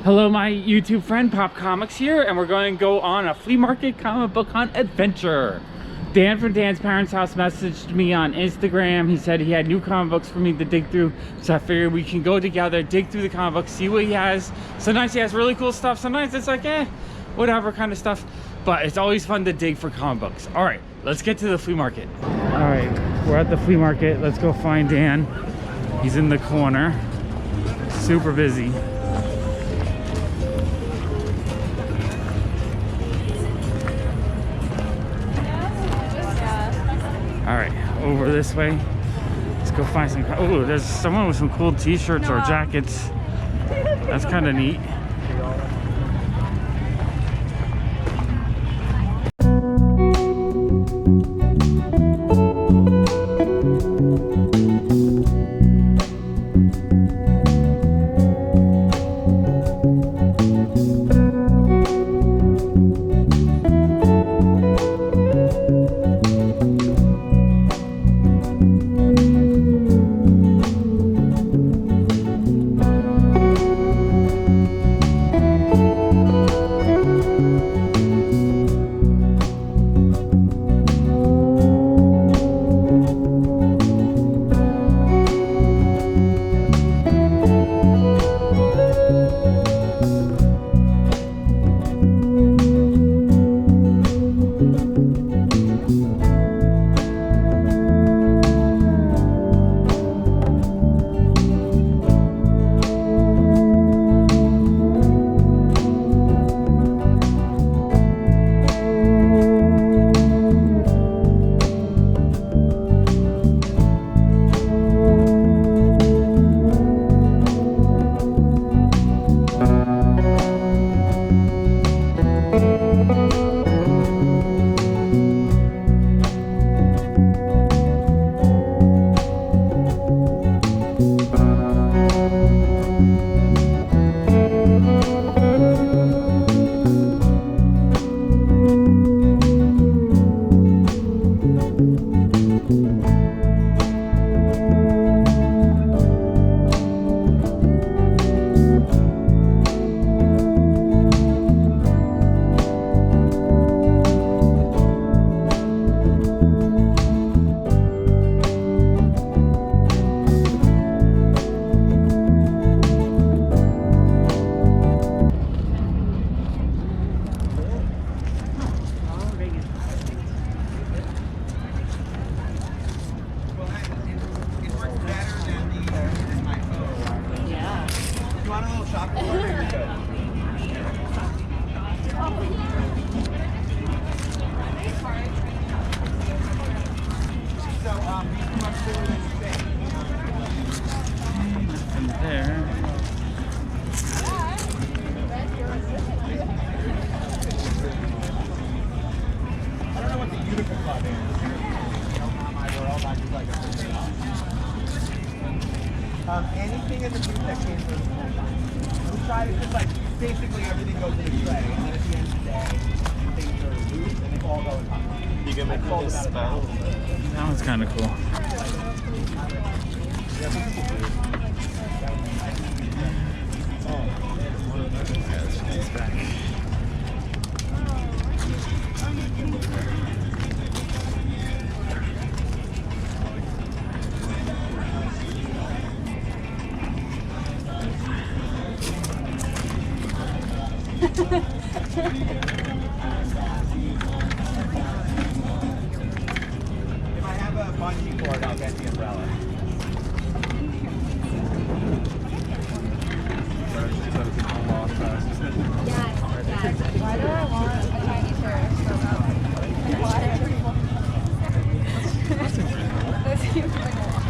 Hello, my YouTube friend Pop Comics here, and we're going to go on a flea market comic book hunt adventure. Dan from Dan's Parents' House messaged me on Instagram. He said he had new comic books for me to dig through, so I figured we can go together, dig through the comic books, see what he has. Sometimes he has really cool stuff, sometimes it's like, whatever kind of stuff, but it's always fun to dig for comic books. All right, let's get to the flea market. All right, we're at the flea market. Let's go find Dan. He's in the corner, super busy. All right, over this way. Let's go find some. Oh, there's someone with some cool t-shirts or jackets. That's kind of neat. Anything in the booth that came from we try to just basically everything goes in a tray, and then at the end of the day, things are loose and they all go in hot. You can make all this spell. That one's kind of cool. It's back. If I have a bungee cord, I'll get the umbrella. Why do I want a tiny shirt so bad? Why? That seems like a lot.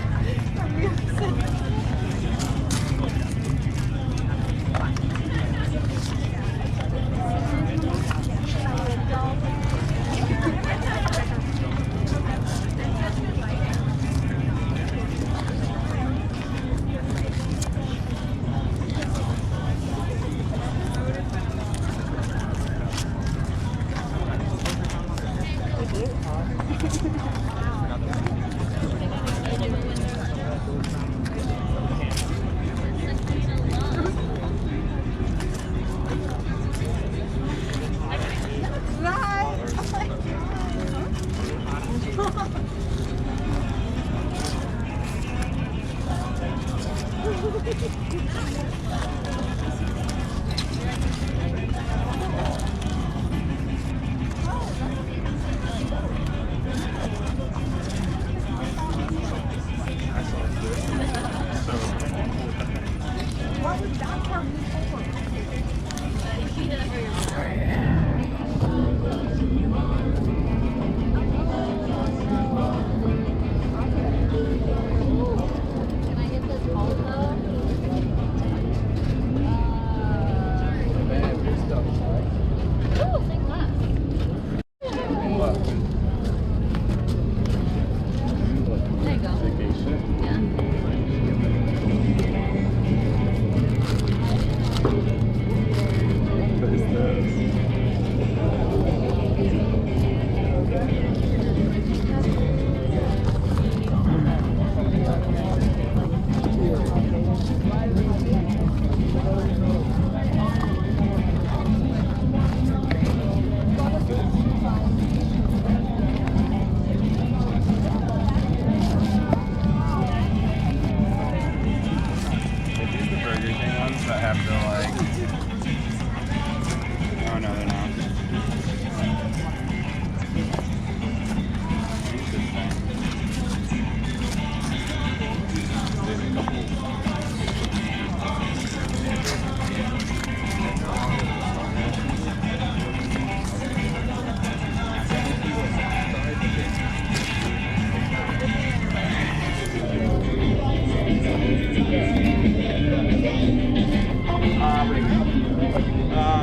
Oh no, they're not.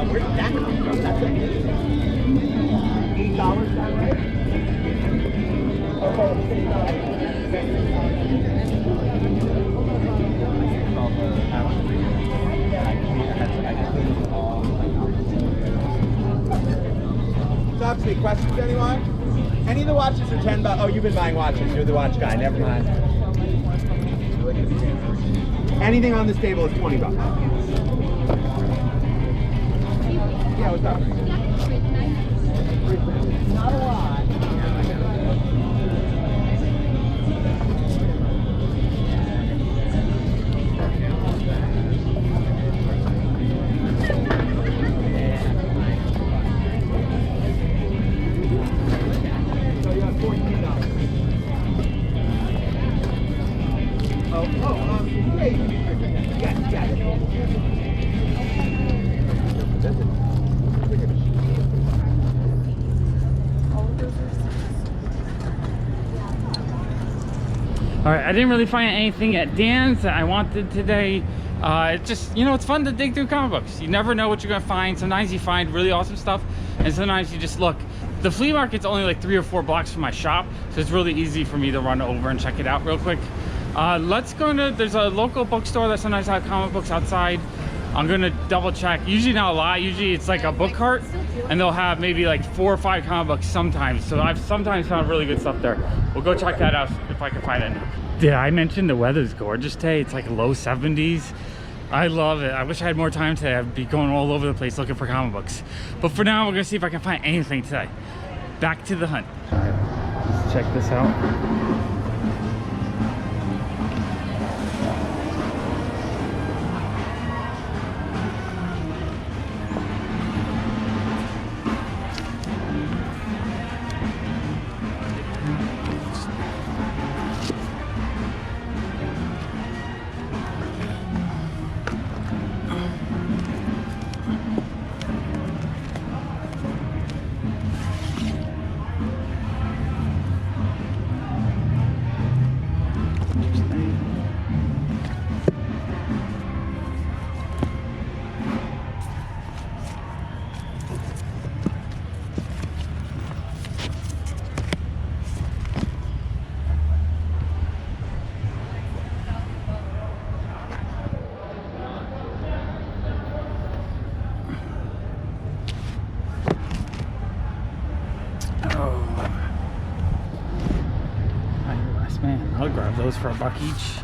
Where did that come from? That's $8, is that right? Talk to me. Questions, anyone? Any of the watches are $10? Oh, you've been buying watches. You're the watch guy. Never mind. Anything on this table is $20. Yeah, what's up? Not a lot. So you have $14. All right, I didn't really find anything at Dan's that I wanted today. It's just, you know, it's fun to dig through comic books. You never know what you're gonna find. Sometimes you find really awesome stuff, and sometimes you just look. The flea market's only like 3 or 4 blocks from my shop, so it's really easy for me to run over and check it out real quick. Let's go to, there's a local bookstore that sometimes have comic books outside. I'm gonna double check. Usually not a lot. Usually it's like a book cart, and they'll have maybe like 4 or 5 comic books sometimes. So I've sometimes found really good stuff there. We'll go check that out if I can find it. Did I mention the weather's gorgeous today? It's like low 70s. I love it. I wish I had more time today. I'd be going all over the place looking for comic books. But for now, we're gonna see if I can find anything today. Back to the hunt. All right, let's check this out. I'll grab those for $1 each.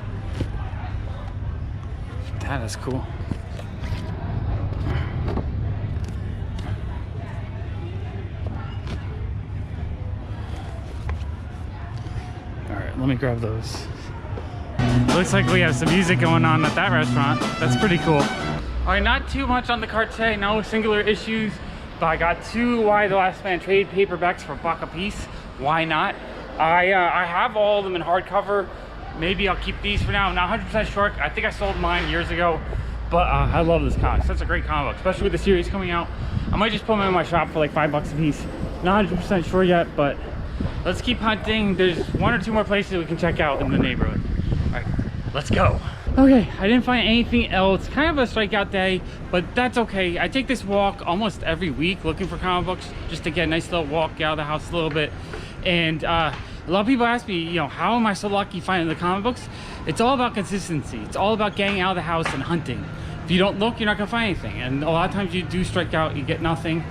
That is cool. All right, let me grab those. Looks like we have some music going on at that restaurant. That's pretty cool. All right, not too much on the cart today. No singular issues, but I got 2 Why the Last Man trade paperbacks for $1 a piece. Why not? I have all of them in hardcover. Maybe I'll keep these for now. I'm not 100% sure. I think I sold mine years ago, but I love this comic. Such a great comic book, especially with the series coming out. I might just put them in my shop for like $5 a piece. Not 100% sure yet, but let's keep hunting. There's 1 or 2 more places we can check out in the neighborhood. All right, let's go. Okay, I didn't find anything else. Kind of a strikeout day, but that's okay. I take this walk almost every week looking for comic books just to get a nice little walk, get out of the house a little bit. And a lot of people ask me, you know, how am I so lucky finding the comic books? It's all about consistency. It's all about getting out of the house and hunting. If you don't look, you're not gonna find anything. And a lot of times you do strike out, you get nothing.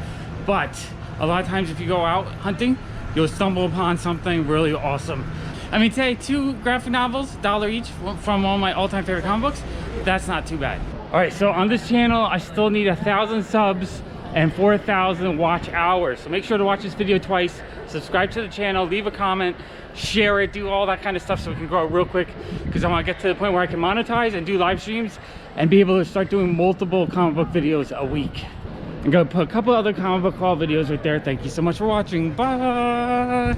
But a lot of times if you go out hunting, you'll stumble upon something really awesome. I mean, today 2 graphic novels, $1 each, from one of my all-time favorite comic books. That's not too bad. All right, so on this channel, I still need 1,000 subs. and 4,000 watch hours. So make sure to watch this video twice, subscribe to the channel, leave a comment, share it, do all that kind of stuff so we can grow it real quick, because I want to get to the point where I can monetize and do live streams and be able to start doing multiple comic book videos a week. I'm gonna put a couple other comic book haul videos right there. Thank you so much for watching. Bye.